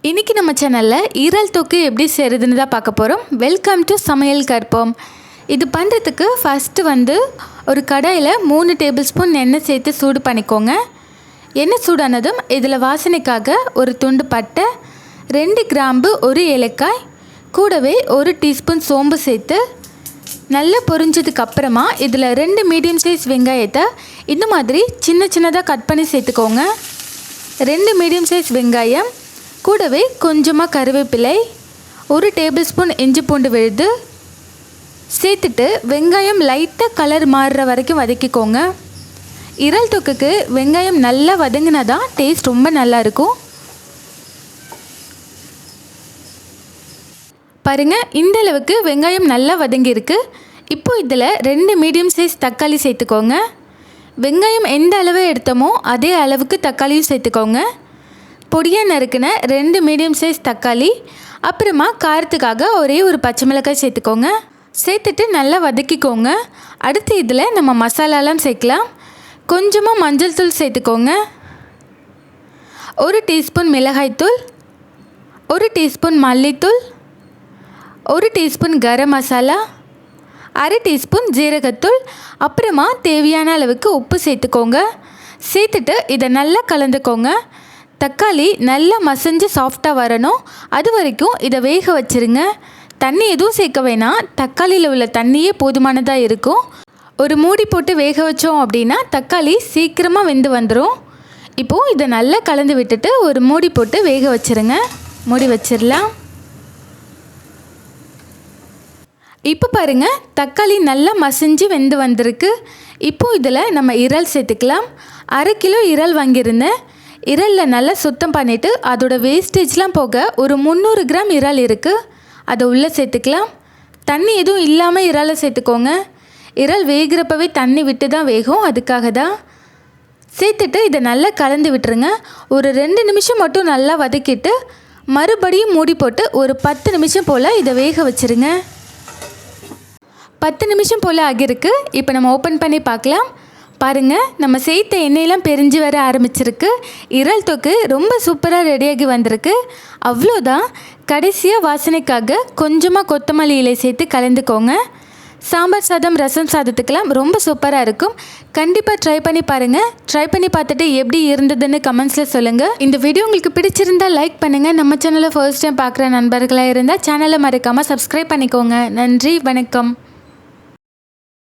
இன்றைக்கி நம்ம சேனலில் ஈரல் தொக்கு எப்படி செய்கிறதுன்னு தான் பார்க்க போகிறோம். வெல்கம் டு சமையல் கற்போம். இது பண்ணுறதுக்கு ஃபஸ்ட்டு ஒரு கடாயில் 3 டேபிள் ஸ்பூன் எண்ணெய் சேர்த்து சூடு பண்ணிக்கோங்க. எண்ணெய் சூடானதும் இதில் வாசனைக்காக ஒரு துண்டு பட்டை, 2 கிராம்பு, 1 ஏலக்காய், கூடவே 1 டீஸ்பூன் சோம்பு சேர்த்து நல்லா பொரிஞ்சதுக்கப்புறமா இதில் 2 மீடியம் சைஸ் வெங்காயத்தை இந்த மாதிரி சின்ன சின்னதாக கட் பண்ணி சேர்த்துக்கோங்க. 2 மீடியம் சைஸ் வெங்காயம், கூடவே கொஞ்சமாக கருவேப்பிலை, 1 டேபிள் ஸ்பூன் இஞ்சி பூண்டு விழுது சேர்த்துட்டு வெங்காயம் லைட்டாக கலர் மாறுற வரைக்கும் வதக்கிக்கோங்க. இறால் தொக்குக்கு வெங்காயம் நல்லா வதங்கினா தான் டேஸ்ட் ரொம்ப நல்லாயிருக்கும். பாருங்கள், இந்த அளவுக்கு வெங்காயம் நல்லா வதங்கியிருக்கு. இப்போது இதில் 2 மீடியம் சைஸ் தக்காளி சேர்த்துக்கோங்க. வெங்காயம் எந்த அளவு எடுத்தோமோ அதே அளவுக்கு தக்காளியும் சேர்த்துக்கோங்க. பொடியாக நறுக்கின 2 மீடியம் சைஸ் தக்காளி, அப்புறமா காரத்துக்காக ஒரே ஒரு பச்சை மிளகாய் சேர்த்துக்கோங்க. சேர்த்துட்டு நல்லா வதக்கிக்கோங்க. அடுத்து இதில் நம்ம மசாலாலாம் சேர்க்கலாம். கொஞ்சமாக மஞ்சள் தூள் சேர்த்துக்கோங்க, 1 டீஸ்பூன் மிளகாய்த்தூள், 1 டீஸ்பூன் மல்லித்தூள், 1 டீஸ்பூன் கரம் மசாலா, 1/2 டீஸ்பூன் ஜீரகத்தூள், அப்புறமா தேவையான அளவுக்கு உப்பு சேர்த்துக்கோங்க. சேர்த்துட்டு இதை நல்லா கலந்துக்கோங்க. தக்காளி நல்லா மசிஞ்சு சாஃப்டாக வரணும், அது வரைக்கும் இதை வேக வச்சுருங்க. தண்ணி எதுவும் சேர்க்க வேணாம், தக்காளியில் உள்ள தண்ணியே போதுமானதாக இருக்கும். ஒரு மூடி போட்டு வேக வச்சோம் அப்படின்னா தக்காளி சீக்கிரமாக வெந்து வந்துடும். இப்போது இதை நல்லா கலந்து விட்டுட்டு ஒரு மூடி போட்டு வேக வச்சுருங்க. மூடி வச்சிடலாம். இப்போ பாருங்கள், தக்காளி நல்லா மசிஞ்சு வெந்து வந்திருக்கு. இப்போது இதில் நம்ம இறால் சேர்த்துக்கலாம். 1/2 கிலோ இறால் வாங்கியிருந்தேன். இறாலில் நல்லா சுத்தம் பண்ணிவிட்டு அதோட வேஸ்டேஜ்லாம் போக ஒரு 300 கிராம் இறால் இருக்குது, அதை உள்ளே சேர்த்துக்கலாம். தண்ணி எதுவும் இல்லாமல் இறாலை சேர்த்துக்கோங்க. இறால் வேகிறப்பவே தண்ணி விட்டு தான் வேகும், அதுக்காக தான். சேர்த்துட்டு இதை நல்லா கலந்து விட்டுருங்க. ஒரு 2 நிமிஷம் மட்டும் நல்லா வதக்கிட்டு மறுபடியும் மூடி போட்டு ஒரு 10 நிமிஷம் போல் இதை வேக வச்சுருங்க. 10 நிமிஷம் போல் ஆகியிருக்கு. இப்போ நம்ம ஓப்பன் பண்ணி பார்க்கலாம். பாருங்கள், நம்ம சேர்த்த எண்ணெயெல்லாம் பிரிஞ்சு வர ஆரம்பிச்சிருக்கு. இறால் தொக்கு ரொம்ப சூப்பராக ரெடியாகி வந்திருக்கு. அவ்வளோதான். கடைசியாக வாசனைக்காக கொஞ்சமாக கொத்தமல்லி இலை சேர்த்து கலந்துக்கோங்க. சாம்பார் சாதம், ரசம் சாதத்துக்கெல்லாம் ரொம்ப சூப்பராக இருக்கும். கண்டிப்பாக ட்ரை பண்ணி பாருங்கள். ட்ரை பண்ணி பார்த்துட்டு எப்படி இருந்ததுன்னு கமெண்ட்ஸில் சொல்லுங்கள். இந்த வீடியோ உங்களுக்கு பிடிச்சிருந்தால் லைக் பண்ணுங்கள். நம்ம சேனலை ஃபர்ஸ்ட் டைம் பார்க்குற நண்பர்களாக இருந்தால் சேனலை மறக்காமல் சப்ஸ்கிரைப் பண்ணிக்கோங்க. நன்றி, வணக்கம்.